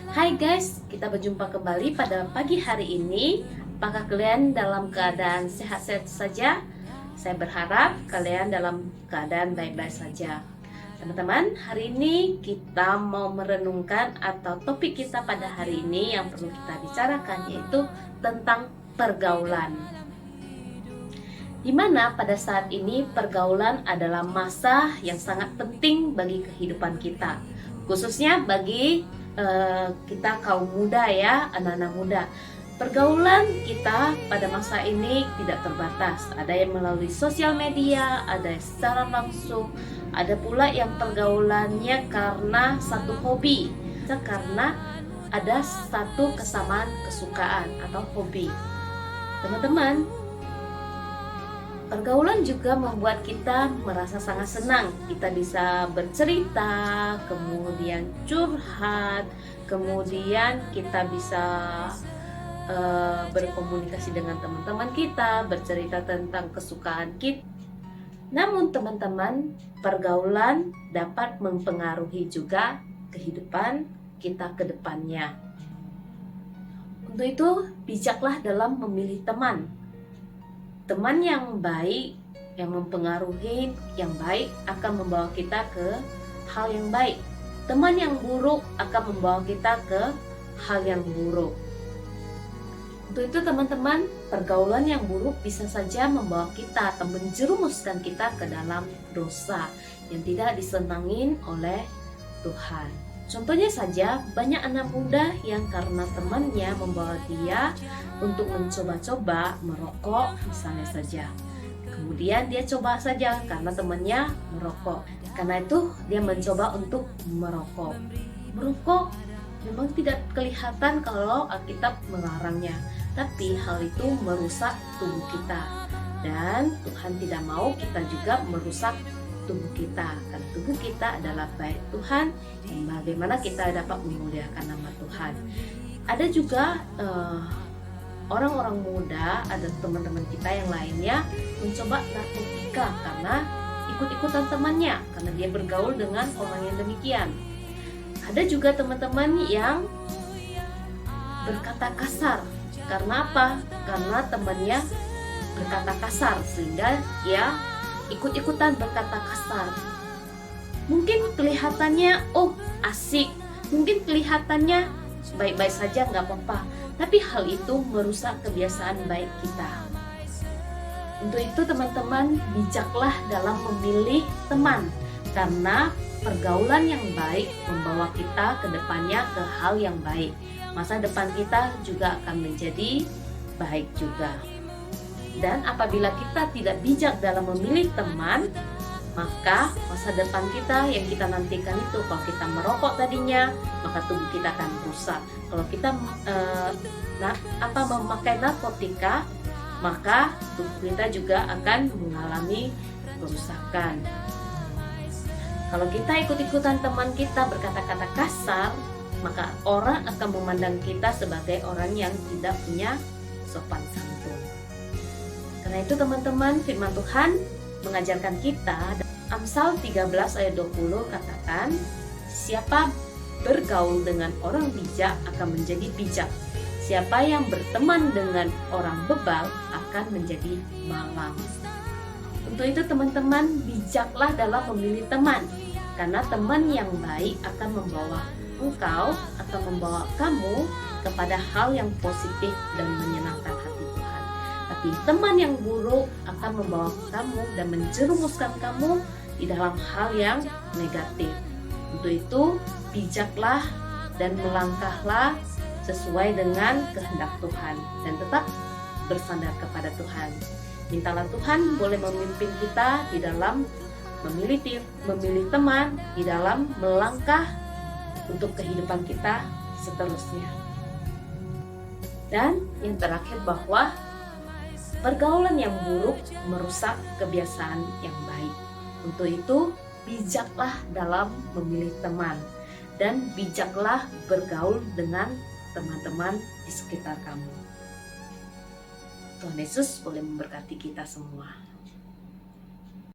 Hai guys, kita berjumpa kembali pada pagi hari ini. Apakah kalian dalam keadaan sehat-sehat saja? Saya berharap kalian dalam keadaan baik-baik saja. Teman-teman, hari ini kita mau merenungkan atau topik kita pada hari ini yang perlu kita bicarakan yaitu tentang pergaulan. Dimana pada saat ini pergaulan adalah masa yang sangat penting bagi kehidupan kita, khususnya bagi kita kaum muda ya, anak-anak muda. Pergaulan kita pada masa ini tidak terbatas. Ada yang melalui sosial media, ada yang secara langsung, ada pula yang pergaulannya karena satu hobi, karena ada satu kesamaan kesukaan atau hobi. Teman-teman, pergaulan juga membuat kita merasa sangat senang. Kita bisa bercerita, kemudian curhat, kemudian kita bisa berkomunikasi dengan teman-teman kita, bercerita tentang kesukaan kita. Namun teman-teman, pergaulan dapat mempengaruhi juga kehidupan kita ke depannya. Untuk itu, bijaklah dalam memilih teman. Teman yang baik, yang mempengaruhi yang baik akan membawa kita ke hal yang baik. Teman yang buruk akan membawa kita ke hal yang buruk. Untuk itu teman-teman, pergaulan yang buruk bisa saja membawa kita atau menjerumuskan kita ke dalam dosa yang tidak disenangi oleh Tuhan. Contohnya saja, banyak anak muda yang karena temannya membawa dia untuk mencoba-coba merokok misalnya saja. Kemudian dia coba saja karena temannya merokok. Karena itu dia mencoba untuk merokok. Merokok memang tidak kelihatan kalau Alkitab melarangnya, tapi hal itu merusak tubuh kita. Dan Tuhan tidak mau kita juga merusak tubuh kita, karena tubuh kita adalah bait Tuhan yang bagaimana kita dapat memuliakan nama Tuhan. Ada juga orang-orang muda, ada teman-teman kita yang lainnya mencoba narkotika karena ikut-ikutan temannya, karena dia bergaul dengan orang yang demikian. Ada juga teman-teman yang berkata kasar. Karena apa? Karena temannya berkata kasar sehingga dia ikut-ikutan berkata kasar. Mungkin kelihatannya asik, mungkin kelihatannya baik-baik saja, nggak apa-apa, tapi hal itu merusak kebiasaan baik kita. Untuk itu teman-teman, bijaklah dalam memilih teman, karena pergaulan yang baik membawa kita ke depannya ke hal yang baik. Masa depan kita juga akan menjadi baik juga. Dan apabila kita tidak bijak dalam memilih teman, maka masa depan kita yang kita nantikan itu, kalau kita merokok tadinya, maka tubuh kita akan rusak. Kalau kita memakai narkotika, maka tubuh kita juga akan mengalami kerusakan. Kalau kita ikut-ikutan teman kita berkata-kata kasar, maka orang akan memandang kita sebagai orang yang tidak punya sopan santun. Karena itu teman-teman, firman Tuhan mengajarkan kita, Amsal 13 ayat 20 katakan, siapa bergaul dengan orang bijak akan menjadi bijak. Siapa yang berteman dengan orang bebal akan menjadi malang. Untuk itu teman-teman, bijaklah dalam memilih teman, karena teman yang baik akan membawa engkau atau membawa kamu kepada hal yang positif dan menyenangkan hati Tuhan. Tapi teman yang buruk akan membawa kamu dan menjerumuskan kamu di dalam hal yang negatif. Untuk itu, bijaklah dan melangkahlah sesuai dengan kehendak Tuhan dan tetap bersandar kepada Tuhan. Mintalah Tuhan boleh memimpin kita di dalam memilih teman, di dalam melangkah untuk kehidupan kita seterusnya. Dan yang terakhir, bahwa pergaulan yang buruk merusak kebiasaan yang baik. Untuk itu, bijaklah dalam memilih teman dan bijaklah bergaul dengan teman-teman di sekitar kamu. Tuhan Yesus boleh memberkati kita semua.